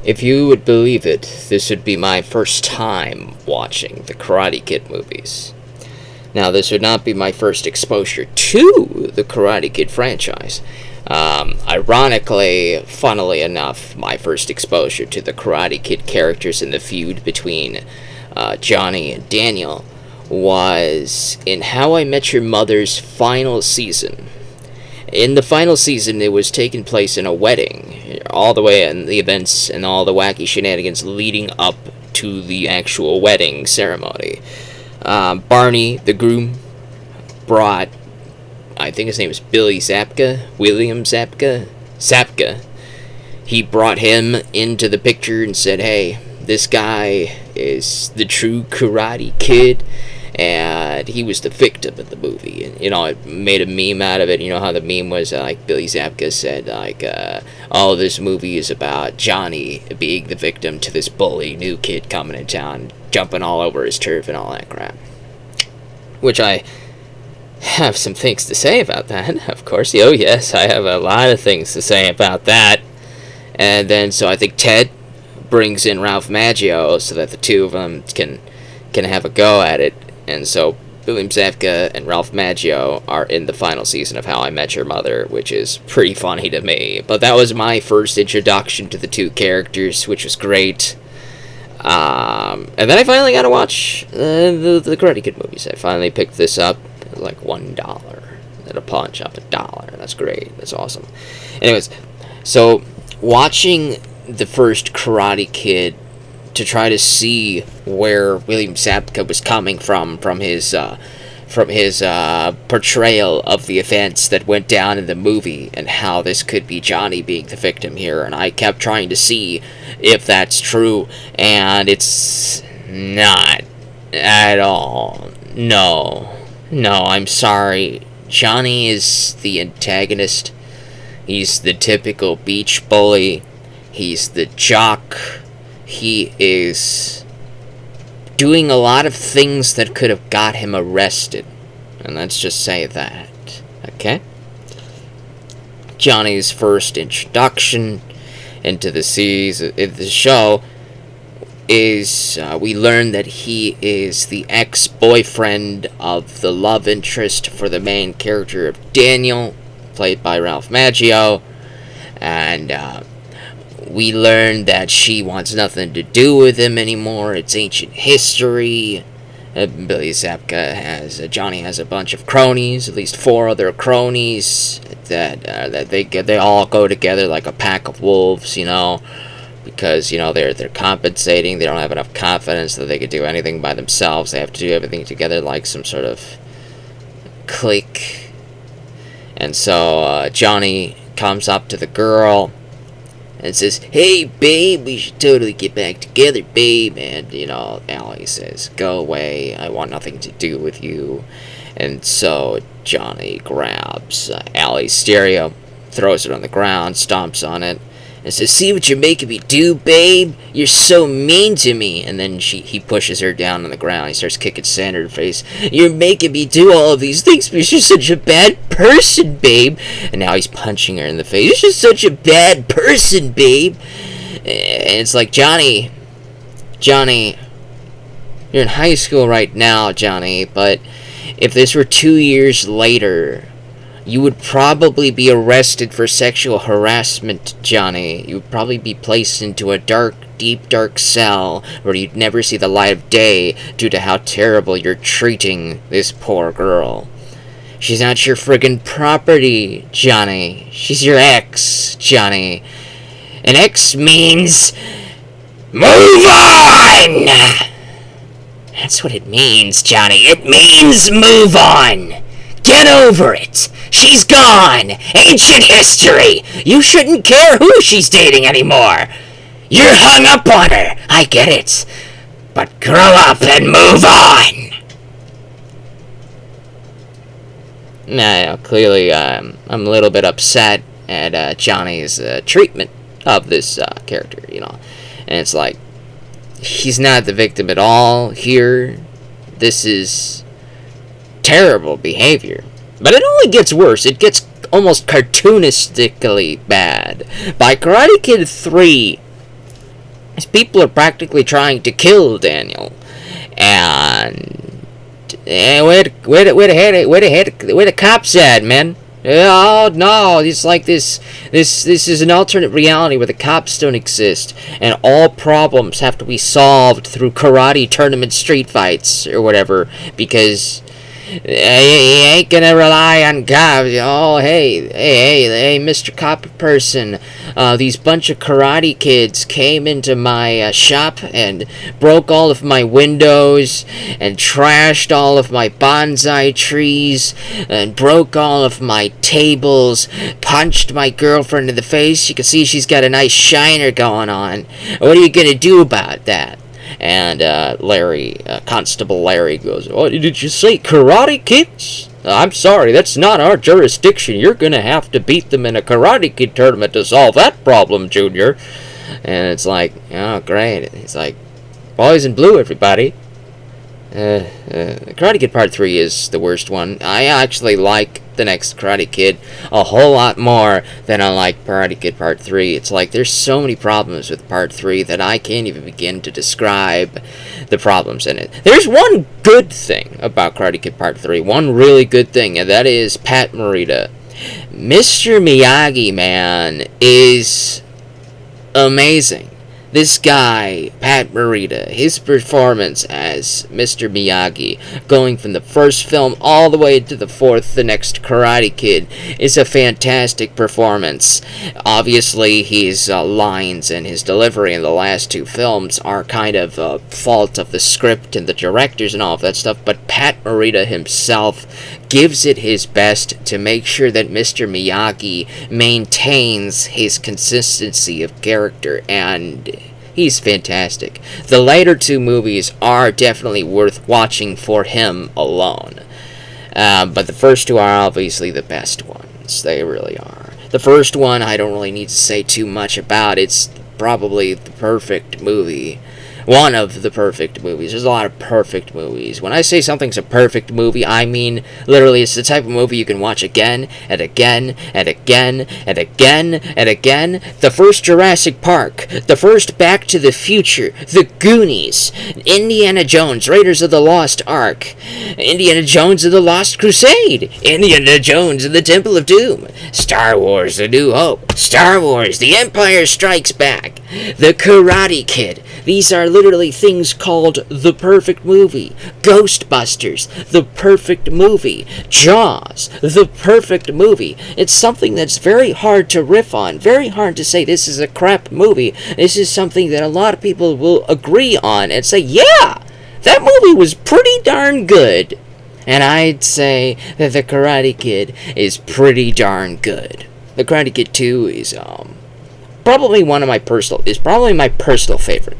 If you would believe it, this would be my first time watching the Karate Kid movies. Now, this would not be my first exposure to the Karate Kid franchise. Ironically, funnily enough, my first exposure to the Karate Kid characters in the feud between Johnny and Daniel was in How I Met Your Mother's final season. In the final season, it was taking place in a wedding, all the way in the events and all the wacky shenanigans leading up to the actual wedding ceremony. Barney, the groom, brought, I think his name is William Zapka. He brought him into the picture and said, hey, this guy is the true Karate Kid. And he was the victim of the movie, and it made a meme out of it. You know how the meme was like Billy Zabka said, like, "Oh, this movie is about Johnny being the victim to this bully new kid coming in town, jumping all over his turf and all that crap." Which I have some things to say about that, of course. Oh yes, I have a lot of things to say about that. And then so I think Ted brings in Ralph Macchio so that the two of them can have a go at it. And so William Zabka and Ralph Macchio are in the final season of How I Met Your Mother, which is pretty funny to me. But that was my first introduction to the two characters, which was great. And then I finally got to watch the Karate Kid movies. I finally picked this up at like $1 at a pawn shop, $1. That's great. That's awesome. Anyways, so watching the first Karate Kid to try to see where William Zabka was coming from his portrayal of the events that went down in the movie and how this could be Johnny being the victim here. And I kept trying to see if that's true, and it's not at all. No, I'm sorry. Johnny is the antagonist. He's the typical beach bully. He's the jock. He is doing a lot of things that could have got him arrested. And let's just say that. Okay? Johnny's first introduction into the show is we learn that he is the ex-boyfriend of the love interest for the main character of Daniel, played by Ralph Macchio. And we learn that she wants nothing to do with him anymore. It's ancient history. Johnny has a bunch of cronies, at least 4 other cronies that they all go together like a pack of wolves, because they're compensating. They don't have enough confidence that they could do anything by themselves. They have to do everything together like some sort of clique. And so Johnny comes up to the girl and says, hey, babe, we should totally get back together, babe. And, Allie says, go away, I want nothing to do with you. And so Johnny grabs Allie's stereo, throws it on the ground, stomps on it, and says, see what you're making me do, babe? You're so mean to me. And then he pushes her down on the ground. He starts kicking sand in her face. You're making me do all of these things because you're such a bad person, babe. And now he's punching her in the face. You're just such a bad person, babe. And it's like, Johnny, you're in high school right now, Johnny, but if this were 2 years later, you would probably be arrested for sexual harassment, Johnny. You would probably be placed into a deep dark cell where you'd never see the light of day due to how terrible you're treating this poor girl. She's not your friggin' property, Johnny. She's your ex, Johnny. And ex means move on! That's what it means, Johnny. It means move on! Get over it! She's gone! Ancient history! You shouldn't care who she's dating anymore! You're hung up on her! I get it! But grow up and move on! Now, clearly, I'm a little bit upset at Johnny's treatment of this character, And it's like, he's not the victim at all here. This is terrible behavior. But it only gets worse. It gets almost cartoonistically bad. By Karate Kid 3, These people are practically trying to kill Daniel, and where the cops at, man? Oh no! It's like this is an alternate reality where the cops don't exist, and all problems have to be solved through karate tournament street fights or whatever. Because you ain't gonna rely on cops. Oh, hey, Mr. Cop person. These bunch of karate kids came into my shop and broke all of my windows and trashed all of my bonsai trees and broke all of my tables, punched my girlfriend in the face. You can see she's got a nice shiner going on. What are you gonna do about that? And Constable Larry goes, "Oh, did you say karate kids? I'm sorry, that's not our jurisdiction. You're gonna have to beat them in a karate kid tournament to solve that problem, Junior." And it's like, oh, great. It's like, boys in blue, everybody. Karate Kid Part 3 is the worst one. I actually like the next Karate Kid a whole lot more than I like Karate Kid Part 3. It's like there's so many problems with Part 3 that I can't even begin to describe the problems in it. There's one good thing about Karate Kid Part 3, one really good thing, and that is Pat Morita. Mr. Miyagi, man, is amazing. This guy, Pat Morita, his performance as Mr. Miyagi, going from the first film all the way to the fourth, the next Karate Kid, is a fantastic performance. Obviously, his lines and his delivery in the last two films are kind of a fault of the script and the directors and all of that stuff, but Pat Morita himself gives it his best to make sure that Mr. Miyagi maintains his consistency of character, and he's fantastic. The later two movies are definitely worth watching for him alone. But the first two are obviously the best ones. They really are. The first one I don't really need to say too much about. It's probably the perfect movie. One of the perfect movies. There's a lot of perfect movies. When I say something's a perfect movie, I mean literally it's the type of movie you can watch again and again and again and again and again. The first Jurassic Park, the first Back to the Future, The Goonies, Indiana Jones, Raiders of the Lost Ark, Indiana Jones and the Lost Crusade, Indiana Jones and the Temple of Doom, Star Wars A New Hope, Star Wars The Empire Strikes Back, The Karate Kid. These are literally things called the perfect movie. Ghostbusters, the perfect movie. Jaws, the perfect movie. It's something that's very hard to riff on, very hard to say this is a crap movie. This is something that a lot of people will agree on and say, yeah, that movie was pretty darn good. And I'd say that The Karate Kid is pretty darn good. The Karate Kid 2 is probably my personal favorite.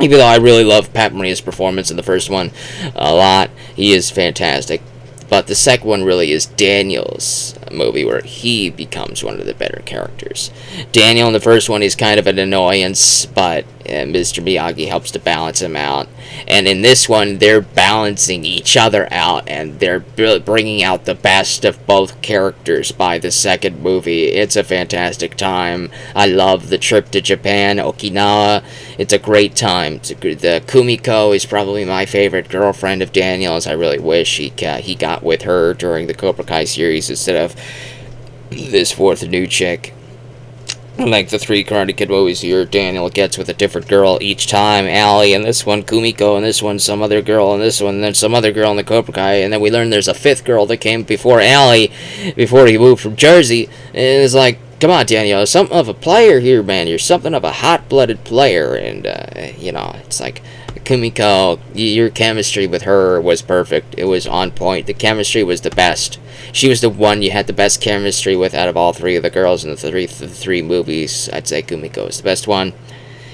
Even though I really love Pat Morita's performance in the first one a lot, he is fantastic. But the second one really is Daniel's movie, where he becomes one of the better characters. Daniel in the first one is kind of an annoyance, but Mr. Miyagi helps to balance him out. And in this one, they're balancing each other out, and they're bringing out the best of both characters by the second movie. It's a fantastic time. I love the trip to Japan, Okinawa. It's a great time. The Kumiko is probably my favorite girlfriend of Daniel's. I really wish he got with her during the Cobra Kai series instead of this fourth new chick. Like the three Karate Kid movies here, Daniel gets with a different girl each time. Allie, and this one Kumiko, and this one some other girl, and this one and then some other girl in the Cobra Kai, and then we learn there's a fifth girl that came before Allie, before he moved from Jersey. And it's like, come on, Daniel, you're something of a player here, man. You're something of a hot-blooded player, and it's like, Kumiko, your chemistry with her was perfect. It was on point. The chemistry was the best. She was the one you had the best chemistry with out of all three of the girls in the three movies. I'd say Kumiko is the best one.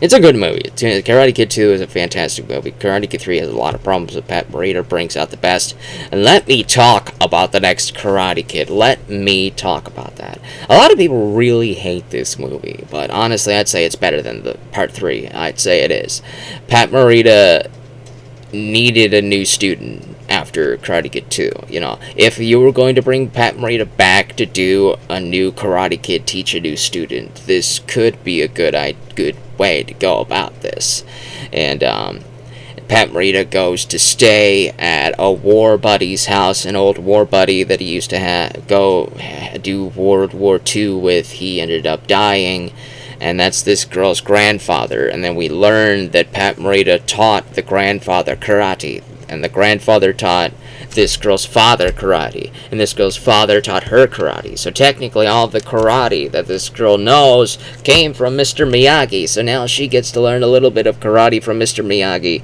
It's a good movie. Karate Kid 2 is a fantastic movie. Karate Kid 3 has a lot of problems, but Pat Morita brings out the best. And let me talk about the next Karate Kid. Let me talk about that. A lot of people really hate this movie, but honestly, I'd say it's better than the Part 3. I'd say it is. Pat Morita needed a new student after Karate Kid 2. If you were going to bring Pat Morita back to do a new Karate Kid, teach a new student, this could be a good way to go about this. And Pat Morita goes to stay at a war buddy's house, an old war buddy that he used to go do World War II with. He ended up dying, and that's this girl's grandfather. And then we learn that Pat Morita taught the grandfather karate, and the grandfather taught this girl's father karate, and this girl's father taught her karate. So technically all the karate that this girl knows came from Mr. Miyagi, so now she gets to learn a little bit of karate from Mr. Miyagi.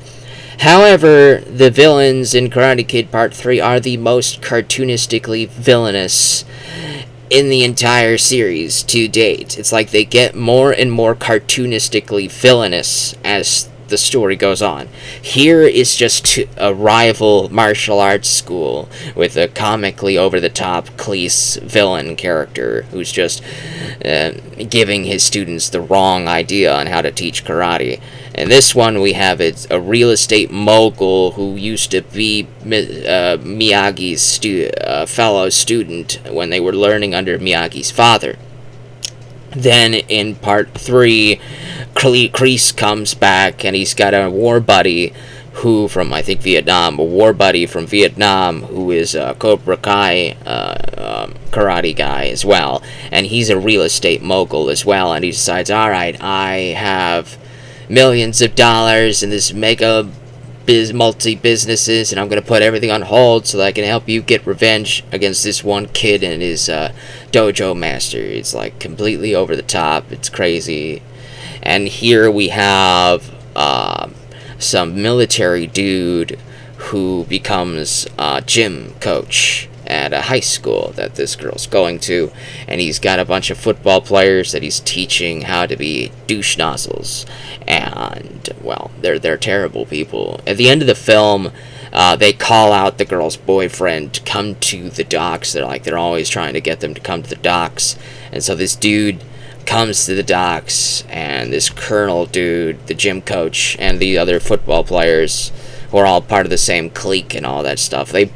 However, the villains in Karate Kid Part 3 are the most cartoonistically villainous in the entire series to date. It's like they get more and more cartoonistically villainous as the story goes on. Here is just a rival martial arts school with a comically over-the-top Cleese villain character who's just giving his students the wrong idea on how to teach karate. And this one we have it's a real estate mogul who used to be Miyagi's fellow student when they were learning under Miyagi's father. Then in Part 3, Kreese comes back, and he's got a war buddy who from, I think, Vietnam, a war buddy from Vietnam who is a Cobra Kai karate guy as well. And he's a real estate mogul as well, and he decides, alright, I have millions of dollars in this mega multi-businesses, and I'm going to put everything on hold so that I can help you get revenge against this one kid and his dojo master. It's like completely over the top. It's crazy. And here we have some military dude who becomes a gym coach at a high school that this girl's going to, and he's got a bunch of football players that he's teaching how to be douche nozzles, and well, they're terrible people. At the end of the film, they call out the girl's boyfriend to come to the docks. They're always trying to get them to come to the docks, and so this dude comes to the docks, and this colonel dude, the gym coach, and the other football players, who are all part of the same clique and all that stuff, they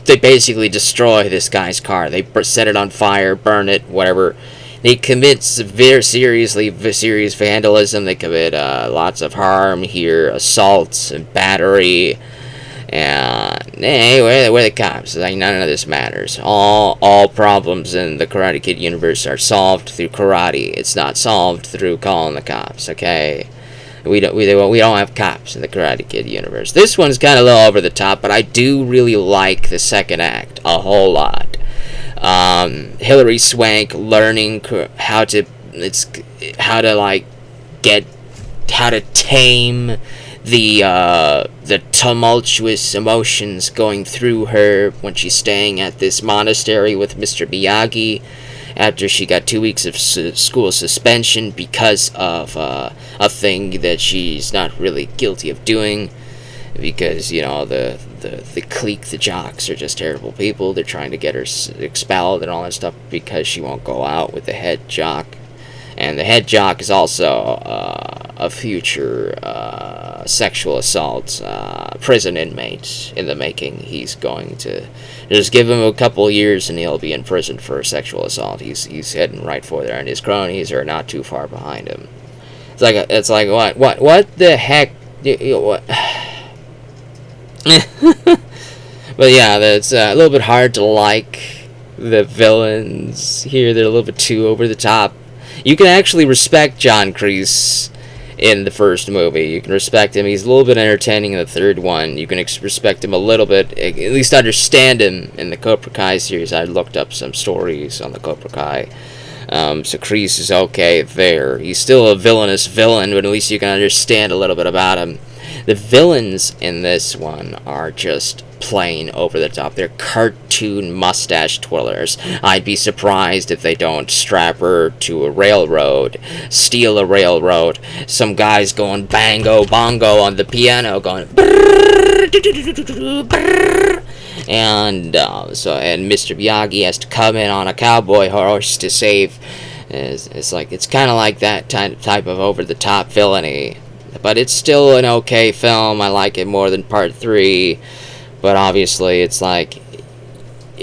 basically destroy this guy's car. They set it on fire, burn it, whatever. They commit very serious vandalism. They commit lots of harm here, assaults and battery. And hey, where are the cops? Like, none of this matters. All problems in the Karate Kid universe are solved through karate. It's not solved through calling the cops. Okay. We don't have cops in the Karate Kid universe. This one's kind of a little over the top, but I do really like the second act a whole lot. Hilary Swank learning how to tame the tumultuous emotions going through her when she's staying at this monastery with Mr. Miyagi, after she got 2 weeks of school suspension because of a thing that she's not really guilty of doing, because, you know, the clique, the jocks, are just terrible people. They're trying to get her expelled and all that stuff because she won't go out with the head jock. And the head jock is also a future sexual assault prison inmate in the making. He's going to just give him a couple years and he'll be in prison for sexual assault. He's heading right for there, and his cronies are not too far behind him. It's like what the heck? What? But yeah, that's a little bit hard to like the villains here. They're a little bit too over the top. You can actually respect John Kreese in the first movie. You can respect him. He's a little bit entertaining in the third one. You can respect him a little bit, at least understand him in the Cobra Kai series. I looked up some stories on the Cobra Kai. So Kreese is okay there. He's still a villainous villain, but at least you can understand a little bit about him. The villains in this one are just plain over the top. They're cartoon mustache twirlers. I'd be surprised if they don't strap her to a railroad, steal a railroad. Some guy's going bango bongo on the piano, going and Mr. Miyagi has to come in on a cowboy horse to save. It's kind of like that type of over the top villainy. But it's still an okay film. I like it more than Part 3. But obviously, it's like,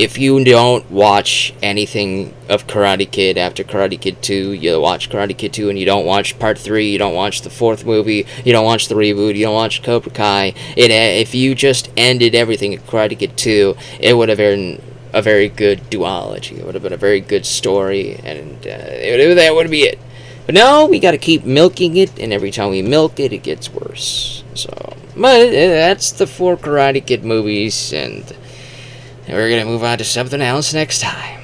if you don't watch anything of Karate Kid after Karate Kid 2, you watch Karate Kid 2 and you don't watch Part 3, you don't watch the fourth movie, you don't watch the reboot, you don't watch Cobra Kai, if you just ended everything at Karate Kid 2, it would have been a very good duology. It would have been a very good story, and that would be it. But no, we got to keep milking it, and every time we milk it, it gets worse. So, but that's the 4 Karate Kid movies, and we're gonna move on to something else next time.